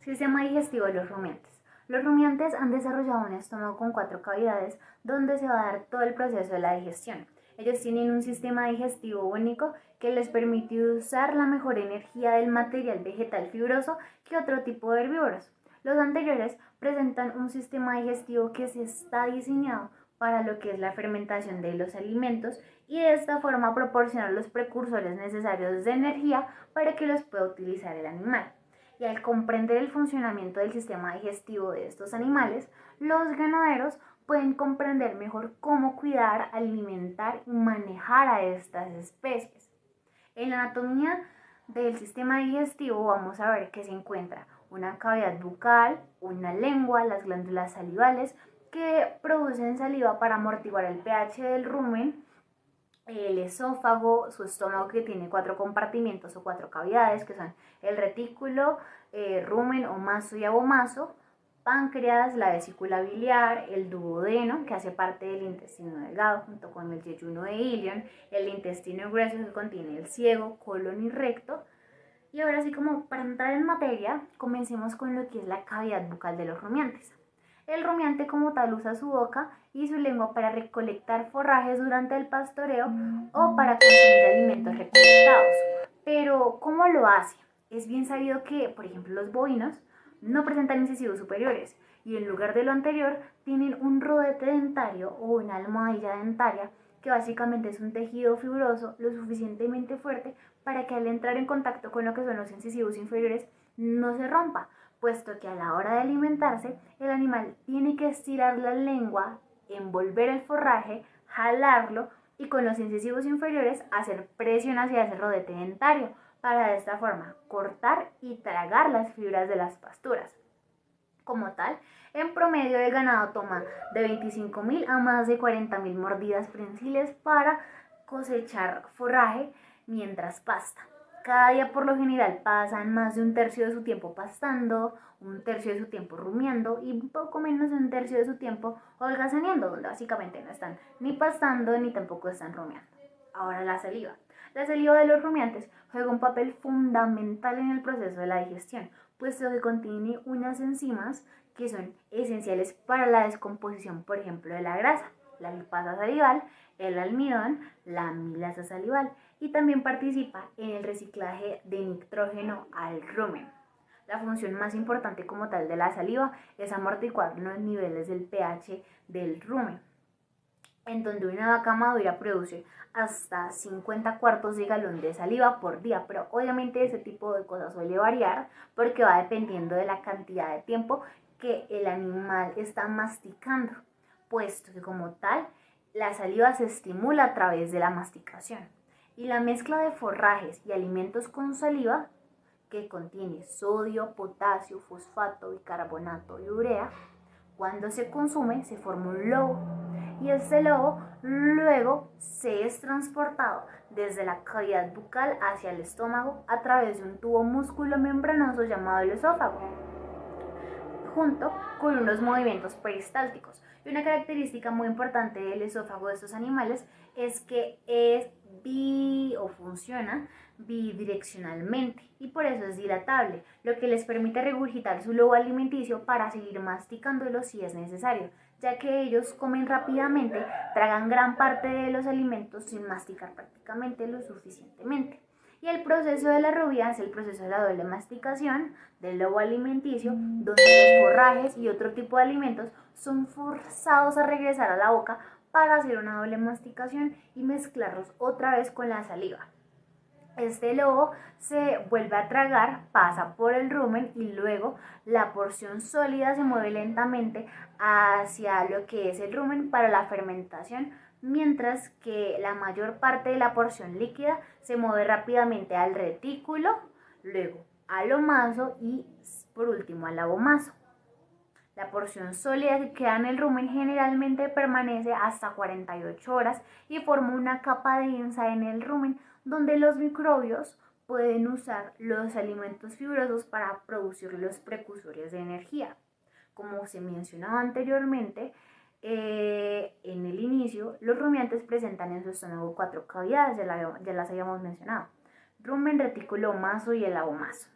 Sistema digestivo de los rumiantes. Los rumiantes han desarrollado un estómago con 4 cavidades donde se va a dar todo el proceso de la digestión. Ellos tienen un sistema digestivo único que les permite usar la mejor energía del material vegetal fibroso que otro tipo de herbívoros. Los anteriores presentan un sistema digestivo que se está diseñado para lo que es la fermentación de los alimentos y de esta forma proporcionar los precursores necesarios de energía para que los pueda utilizar el animal. Y al comprender el funcionamiento del sistema digestivo de estos animales, los ganaderos pueden comprender mejor cómo cuidar, alimentar y manejar a estas especies. En la anatomía del sistema digestivo vamos a ver que se encuentra una cavidad bucal, una lengua, las glándulas salivales que producen saliva para amortiguar el pH del rumen, el esófago, su estómago que tiene 4 compartimientos o 4 cavidades que son el retículo, rumen, omaso y abomaso, páncreas, la vesícula biliar, el duodeno que hace parte del intestino delgado junto con el yeyuno de ilion, el intestino grueso que contiene el ciego, colon y recto. Y ahora sí, como para entrar en materia, comencemos con lo que es la cavidad bucal de los rumiantes. El rumiante como tal usa su boca y su lengua para recolectar forrajes durante el pastoreo o para consumir alimentos recolectados. Pero, ¿cómo lo hace? Es bien sabido que, por ejemplo, los bovinos no presentan incisivos superiores y en lugar de lo anterior tienen un rodete dentario o una almohadilla dentaria que básicamente es un tejido fibroso lo suficientemente fuerte para que al entrar en contacto con lo que son los incisivos inferiores no se rompa, puesto que a la hora de alimentarse el animal tiene que estirar la lengua, envolver el forraje, jalarlo y con los incisivos inferiores hacer presión hacia ese rodete dentario para de esta forma cortar y tragar las fibras de las pasturas. Como tal, en promedio el ganado toma de 25.000 a más de 40.000 mordidas prensiles para cosechar forraje mientras pasta. Cada día por lo general pasan más de un tercio de su tiempo pastando, un tercio de su tiempo rumiando y un poco menos de un tercio de su tiempo holgazaneando, donde básicamente no están ni pastando ni tampoco están rumiando. Ahora la saliva. La saliva de los rumiantes juega un papel fundamental en el proceso de la digestión, puesto que contiene unas enzimas que son esenciales para la descomposición, por ejemplo, de la grasa, la lipasa salival, el almidón, la amilasa salival, y también participa en el reciclaje de nitrógeno al rumen. La función más importante como tal de la saliva es amortiguar los niveles del pH del rumen, en donde una vaca madura produce hasta 50 cuartos de galón de saliva por día, pero obviamente ese tipo de cosas suele variar porque va dependiendo de la cantidad de tiempo que el animal está masticando, puesto que como tal la saliva se estimula a través de la masticación y la mezcla de forrajes y alimentos con saliva que contiene sodio, potasio, fosfato, bicarbonato y urea, cuando se consume se forma un lobo y este lobo luego se es transportado desde la cavidad bucal hacia el estómago a través de un tubo músculo membranoso llamado el esófago, junto con unos movimientos peristálticos. Y una característica muy importante del esófago de estos animales es que funciona bidireccionalmente y por eso es dilatable, lo que les permite regurgitar su lobo alimenticio para seguir masticándolo si es necesario, ya que ellos comen rápidamente, tragan gran parte de los alimentos sin masticar prácticamente lo suficientemente. Y el proceso de la rubia es el proceso de la doble masticación del lobo alimenticio, donde los forrajes y otro tipo de alimentos son forzados a regresar a la boca para hacer una doble masticación y mezclarlos otra vez con la saliva. Este lobo se vuelve a tragar, pasa por el rumen y luego la porción sólida se mueve lentamente hacia lo que es el rumen para la fermentación, mientras que la mayor parte de la porción líquida se mueve rápidamente al retículo, luego al omaso y por último al abomaso. La porción sólida que queda en el rumen generalmente permanece hasta 48 horas y forma una capa densa en el rumen donde los microbios pueden usar los alimentos fibrosos para producir los precursores de energía. Como se mencionaba anteriormente, en el inicio, los rumiantes presentan en su estómago 4 cavidades, ya las habíamos mencionado: rumen, retículo, omaso y el abomaso.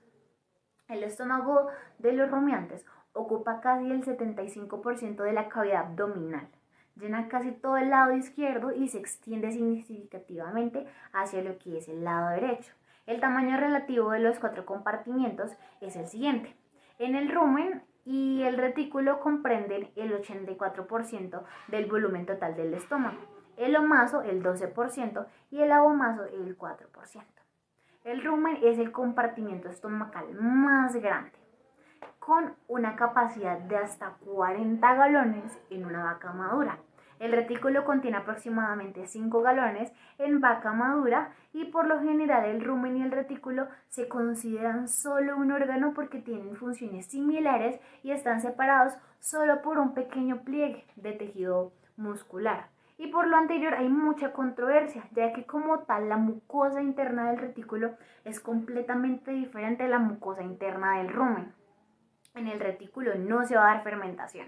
El estómago de los rumiantes ocupa casi el 75% de la cavidad abdominal, llena casi todo el lado izquierdo y se extiende significativamente hacia lo que es el lado derecho. El tamaño relativo de los 4 compartimientos es el siguiente. En el rumen y el retículo comprenden el 84% del volumen total del estómago, el omaso el 12% y el abomaso el 4%. El rumen es el compartimiento estomacal más grande, con una capacidad de hasta 40 galones en una vaca madura. El retículo contiene aproximadamente 5 galones en vaca madura y por lo general el rumen y el retículo se consideran solo un órgano porque tienen funciones similares y están separados solo por un pequeño pliegue de tejido muscular. Y por lo anterior hay mucha controversia, ya que como tal la mucosa interna del retículo es completamente diferente a la mucosa interna del rumen. En el retículo no se va a dar fermentación.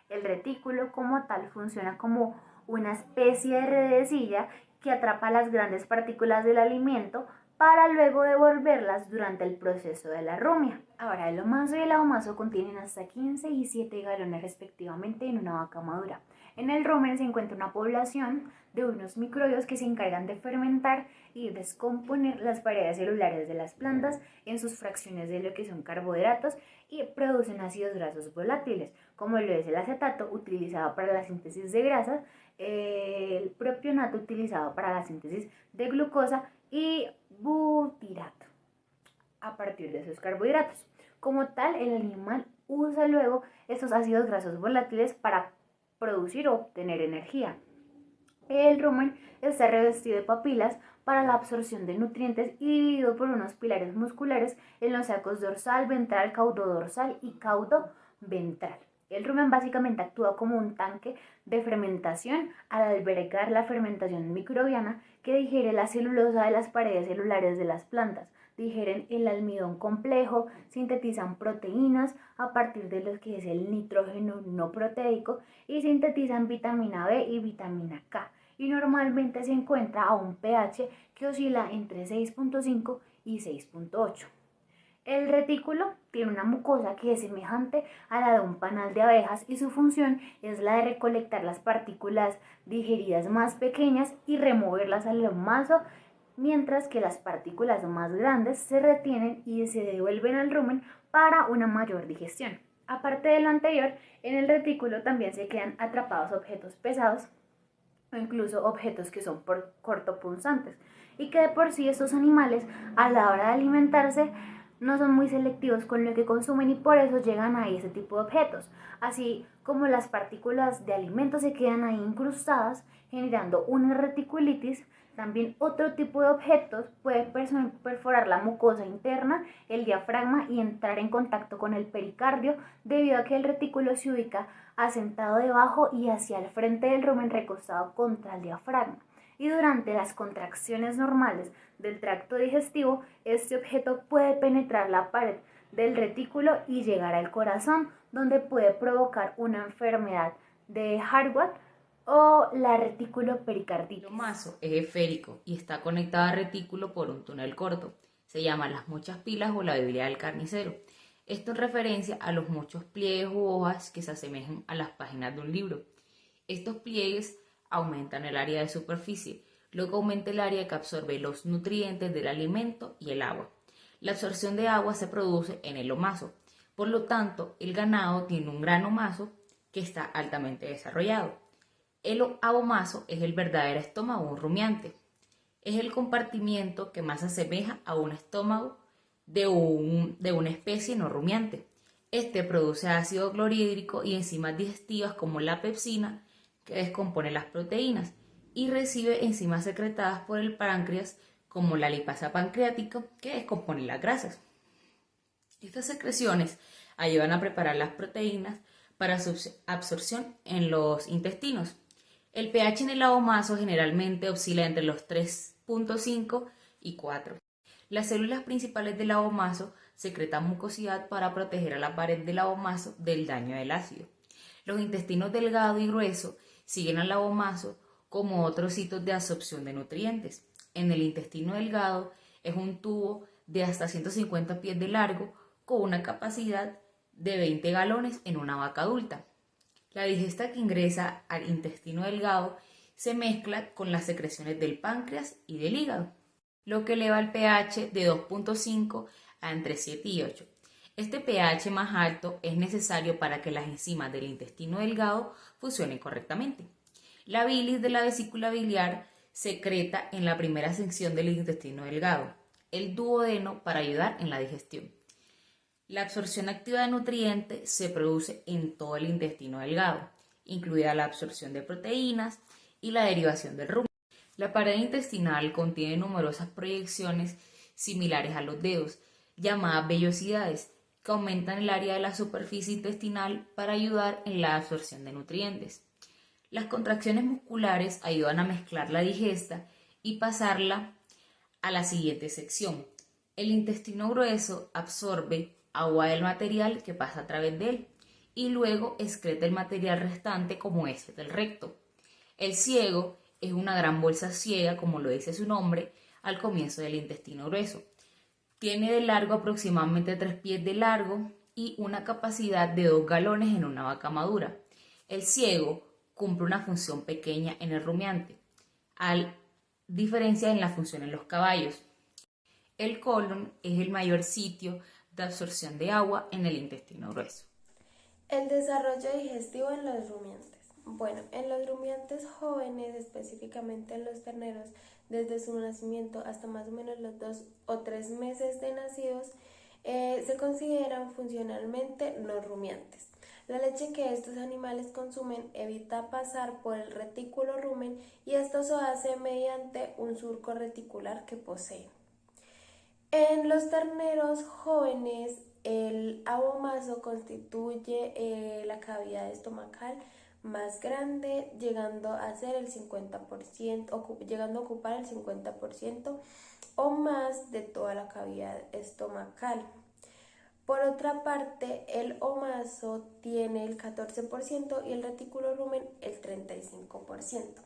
El retículo como tal funciona como una especie de redecilla que atrapa las grandes partículas del alimento para luego devolverlas durante el proceso de la rumia. Ahora, el omaso y el abomaso contienen hasta 15 y 7 galones respectivamente en una vaca madura. En el rumen se encuentra una población de unos microbios que se encargan de fermentar y descomponer las paredes celulares de las plantas en sus fracciones de lo que son carbohidratos y producen ácidos grasos volátiles, como lo es el acetato utilizado para la síntesis de grasas, el propionato utilizado para la síntesis de glucosa y butirato a partir de esos carbohidratos. Como tal, el animal usa luego estos ácidos grasos volátiles para producir o obtener energía. El rumen está revestido de papilas para la absorción de nutrientes y dividido por unos pilares musculares en los sacos dorsal, ventral, caudo-dorsal y caudo-ventral. El rumen básicamente actúa como un tanque de fermentación al albergar la fermentación microbiana que digiere la celulosa de las paredes celulares de las plantas, digieren el almidón complejo, sintetizan proteínas a partir de lo que es el nitrógeno no proteico y sintetizan vitamina B y vitamina K. Y normalmente se encuentra a un pH que oscila entre 6.5 y 6.8. El retículo tiene una mucosa que es semejante a la de un panal de abejas y su función es la de recolectar las partículas digeridas más pequeñas y removerlas al omaso, mientras que las partículas más grandes se retienen y se devuelven al rumen para una mayor digestión. Aparte de lo anterior, en el retículo también se quedan atrapados objetos pesados o incluso objetos que son cortopunzantes y que de por sí estos animales a la hora de alimentarse no son muy selectivos con lo que consumen y por eso llegan ahí ese tipo de objetos, así como las partículas de alimentos se quedan ahí incrustadas generando una reticulitis. También otro tipo de objetos puede perforar la mucosa interna, el diafragma y entrar en contacto con el pericardio debido a que el retículo se ubica asentado debajo y hacia el frente del rumen recostado contra el diafragma. Y durante las contracciones normales del tracto digestivo, este objeto puede penetrar la pared del retículo y llegar al corazón, donde puede provocar una enfermedad de Hartwig o la retículo pericarditis. El omaso es esférico y está conectado al retículo por un túnel corto. Se llama las muchas pilas o la Biblia del carnicero. Esto en referencia a los muchos pliegues u hojas que se asemejan a las páginas de un libro. Estos pliegues aumentan el área de superficie, luego aumenta el área que absorbe los nutrientes del alimento y el agua. La absorción de agua se produce en el omaso. Por lo tanto, el ganado tiene un gran omaso que está altamente desarrollado. El abomaso es el verdadero estómago, un rumiante. Es el compartimiento que más asemeja a un estómago de una especie no rumiante. Este produce ácido clorhídrico y enzimas digestivas como la pepsina, que descompone las proteínas, y recibe enzimas secretadas por el páncreas como la lipasa pancreática, que descompone las grasas. Estas secreciones ayudan a preparar las proteínas para su absorción en los intestinos. El pH en el abomaso generalmente oscila entre los 3.5 y 4. Las células principales del abomaso secretan mucosidad para proteger a la pared del abomaso del daño del ácido. Los intestinos delgado y grueso siguen al abomaso como otros sitios de absorción de nutrientes. En el intestino delgado es un tubo de hasta 150 pies de largo con una capacidad de 20 galones en una vaca adulta. La digesta que ingresa al intestino delgado se mezcla con las secreciones del páncreas y del hígado, lo que eleva el pH de 2.5 a entre 7 y 8. Este pH más alto es necesario para que las enzimas del intestino delgado funcionen correctamente. La bilis de la vesícula biliar secreta en la primera sección del intestino delgado, el duodeno, para ayudar en la digestión. La absorción activa de nutrientes se produce en todo el intestino delgado, incluida la absorción de proteínas y la derivación del rumen. La pared intestinal contiene numerosas proyecciones similares a los dedos, llamadas vellosidades, que aumentan el área de la superficie intestinal para ayudar en la absorción de nutrientes. Las contracciones musculares ayudan a mezclar la digesta y pasarla a la siguiente sección. El intestino grueso absorbe agua del material que pasa a través de él y luego excreta el material restante como heces del recto. El ciego es una gran bolsa ciega, como lo dice su nombre, al comienzo del intestino grueso. Tiene de largo aproximadamente 3 pies de largo y una capacidad de 2 galones en una vaca madura. El ciego cumple una función pequeña en el rumiante, a diferencia en la función en los caballos. El colon es el mayor sitio de absorción de agua en el intestino grueso. El desarrollo digestivo en los rumiantes. Bueno, en los rumiantes jóvenes, específicamente en los terneros, desde su nacimiento hasta más o menos los 2 o 3 meses de nacidos, se consideran funcionalmente no rumiantes. La leche que estos animales consumen evita pasar por el retículo rumen y esto se hace mediante un surco reticular que poseen. En los terneros jóvenes, el abomaso constituye la cavidad estomacal más grande, llegando a ser el 50%, llegando a ocupar el 50% o más de toda la cavidad estomacal. Por otra parte, el omaso tiene el 14% y el retículo rumen el 35%.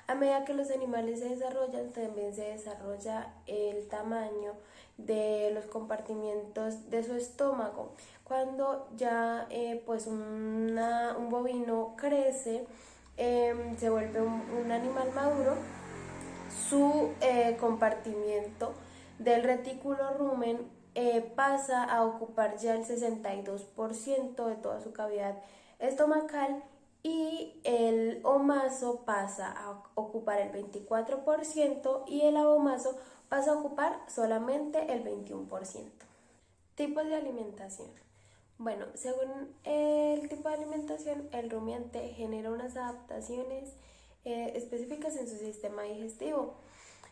A medida que los animales se desarrollan, también se desarrolla el tamaño de los compartimientos de su estómago. Cuando ya un bovino crece, se vuelve un animal maduro, su compartimiento del retículo rumen pasa a ocupar ya el 62% de toda su cavidad estomacal y el omaso pasa a ocupar el 24% y el abomaso pasa a ocupar solamente el 21%. Tipos de alimentación. Bueno, según el tipo de alimentación, el rumiante genera unas adaptaciones específicas en su sistema digestivo.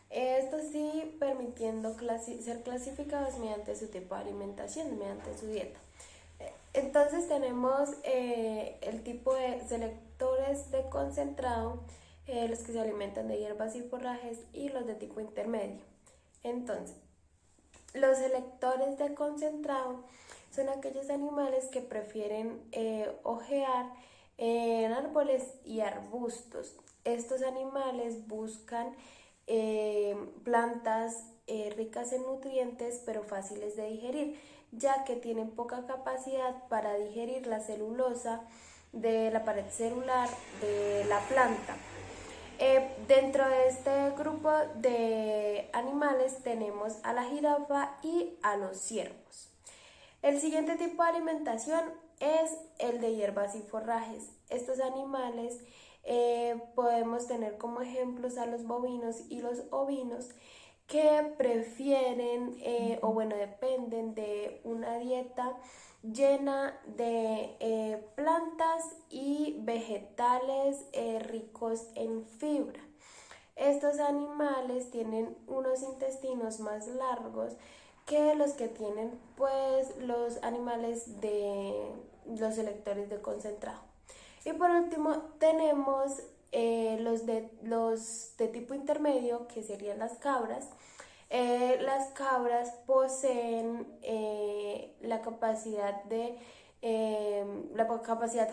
Esto sí permitiendo ser clasificados mediante su tipo de alimentación, mediante su dieta. Entonces tenemos el tipo de selectores de concentrado, los que se alimentan de hierbas y forrajes, y los de tipo intermedio. Entonces, los selectores de concentrado son aquellos animales que prefieren ojear en árboles y arbustos. Estos animales buscan plantas ricas en nutrientes pero fáciles de digerir, ya que tienen poca capacidad para digerir la celulosa de la pared celular de la planta. Dentro de este grupo de animales tenemos a la jirafa y a los ciervos. El siguiente tipo de alimentación es el de hierbas y forrajes. Estos animales podemos tener como ejemplos a los bovinos y los ovinos, que prefieren dependen de una dieta llena de plantas y vegetales ricos en fibra. Estos animales tienen unos intestinos más largos que los que tienen los animales de los selectores de concentrado. Y por último tenemos los de tipo intermedio, que serían las cabras. Las cabras poseen la capacidad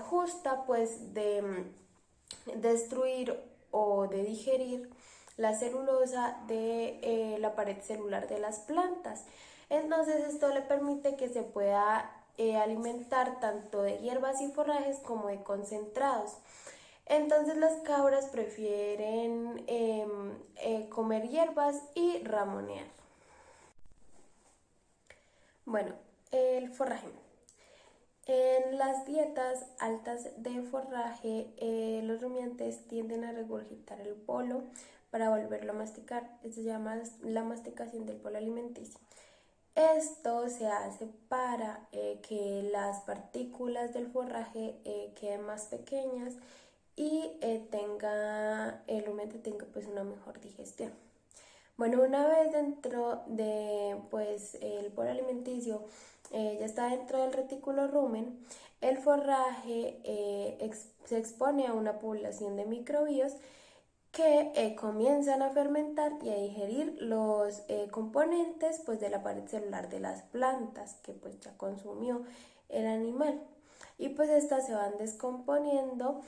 justa de destruir o de digerir la celulosa de la pared celular de las plantas. Entonces esto le permite que se pueda alimentar tanto de hierbas y forrajes como de concentrados. Entonces las cabras prefieren comer hierbas y ramonear. Bueno, el forraje. En las dietas altas de forraje, los rumiantes tienden a regurgitar el bolo para volverlo a masticar. Esto se llama la masticación del bolo alimenticio. Esto se hace para que las partículas del forraje queden más pequeñas y el rumiante tenga pues una mejor digestión. Bueno, una vez dentro de pues el bolo alimenticio, ya está dentro del retículo rumen, el forraje se expone a una población de microbios que comienzan a fermentar y a digerir los componentes pues de la pared celular de las plantas que pues ya consumió el animal, y pues estas se van descomponiendo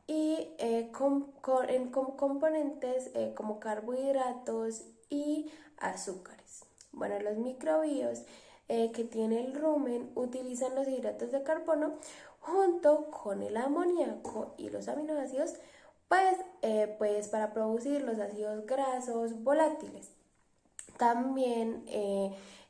y en componentes como carbohidratos y azúcares. Bueno, los microbios que tiene el rumen utilizan los hidratos de carbono junto con el amoníaco y los aminoácidos pues para producir los ácidos grasos volátiles. También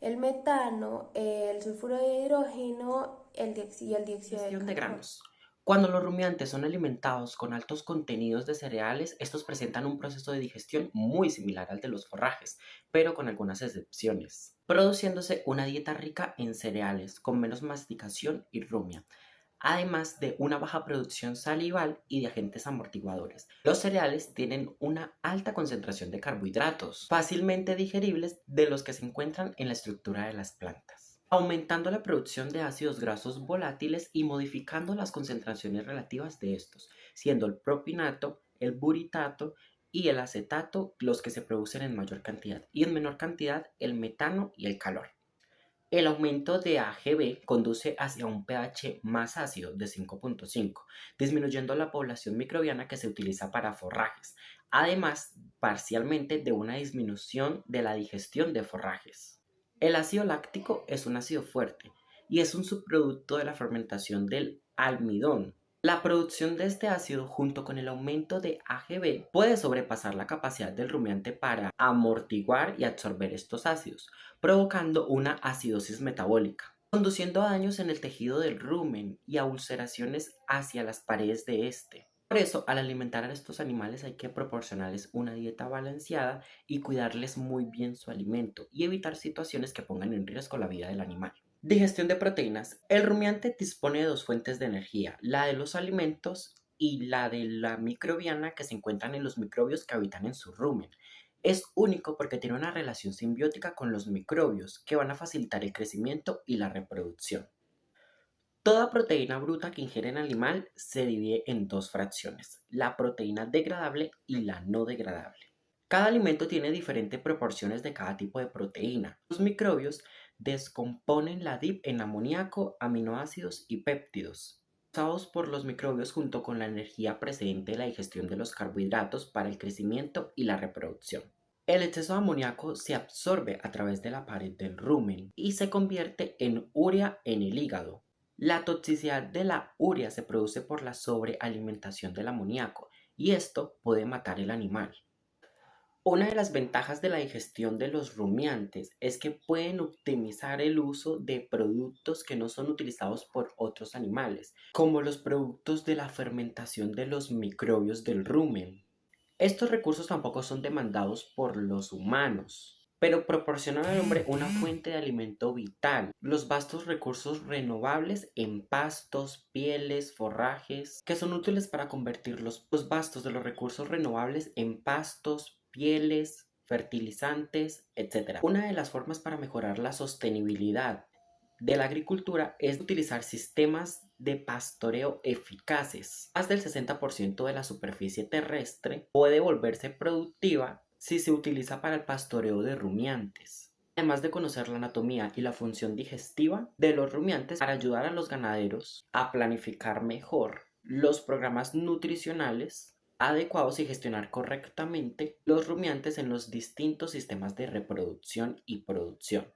el metano, el sulfuro de hidrógeno y el dióxido de Digestión de carbono. granos. Cuando los rumiantes son alimentados con altos contenidos de cereales, estos presentan un proceso de digestión muy similar al de los forrajes, pero con algunas excepciones, produciéndose una dieta rica en cereales, con menos masticación y rumia, además de una baja producción salival y de agentes amortiguadores. Los cereales tienen una alta concentración de carbohidratos, fácilmente digeribles de los que se encuentran en la estructura de las plantas, aumentando la producción de ácidos grasos volátiles y modificando las concentraciones relativas de estos, siendo el propinato, el buritato y el acetato los que se producen en mayor cantidad, y en menor cantidad el metano y el calor. El aumento de AGB conduce hacia un pH más ácido de 5.5, disminuyendo la población microbiana que se utiliza para forrajes, además parcialmente de una disminución de la digestión de forrajes. El ácido láctico es un ácido fuerte y es un subproducto de la fermentación del almidón. La producción de este ácido junto con el aumento de AGB puede sobrepasar la capacidad del rumiante para amortiguar y absorber estos ácidos, provocando una acidosis metabólica, conduciendo a daños en el tejido del rumen y a ulceraciones hacia las paredes de este. Por eso, al alimentar a estos animales hay que proporcionarles una dieta balanceada y cuidarles muy bien su alimento y evitar situaciones que pongan en riesgo la vida del animal. Digestión de proteínas. El rumiante dispone de dos fuentes de energía, la de los alimentos y la de la microbiana que se encuentran en los microbios que habitan en su rumen. Es único porque tiene una relación simbiótica con los microbios que van a facilitar el crecimiento y la reproducción. Toda proteína bruta que ingiere el animal se divide en dos fracciones, la proteína degradable y la no degradable. Cada alimento tiene diferentes proporciones de cada tipo de proteína. Los microbios descomponen la DIP en amoníaco, aminoácidos y péptidos, usados por los microbios junto con la energía precedente de la digestión de los carbohidratos para el crecimiento y la reproducción. El exceso de amoníaco se absorbe a través de la pared del rumen y se convierte en urea en el hígado. La toxicidad de la urea se produce por la sobrealimentación del amoníaco y esto puede matar el animal. Una de las ventajas de la digestión de los rumiantes es que pueden optimizar el uso de productos que no son utilizados por otros animales, como los productos de la fermentación de los microbios del rumen. Estos recursos tampoco son demandados por los humanos, pero proporcionan al hombre una fuente de alimento vital. Los vastos recursos renovables en pastos, pieles, forrajes, que son útiles para convertir los vastos de los recursos renovables en pastos, pieles, fertilizantes, etc. Una de las formas para mejorar la sostenibilidad de la agricultura es utilizar sistemas de pastoreo eficaces. Más del 60% de la superficie terrestre puede volverse productiva si se utiliza para el pastoreo de rumiantes. Además de conocer la anatomía y la función digestiva de los rumiantes para ayudar a los ganaderos a planificar mejor los programas nutricionales adecuados y gestionar correctamente los rumiantes en los distintos sistemas de reproducción y producción.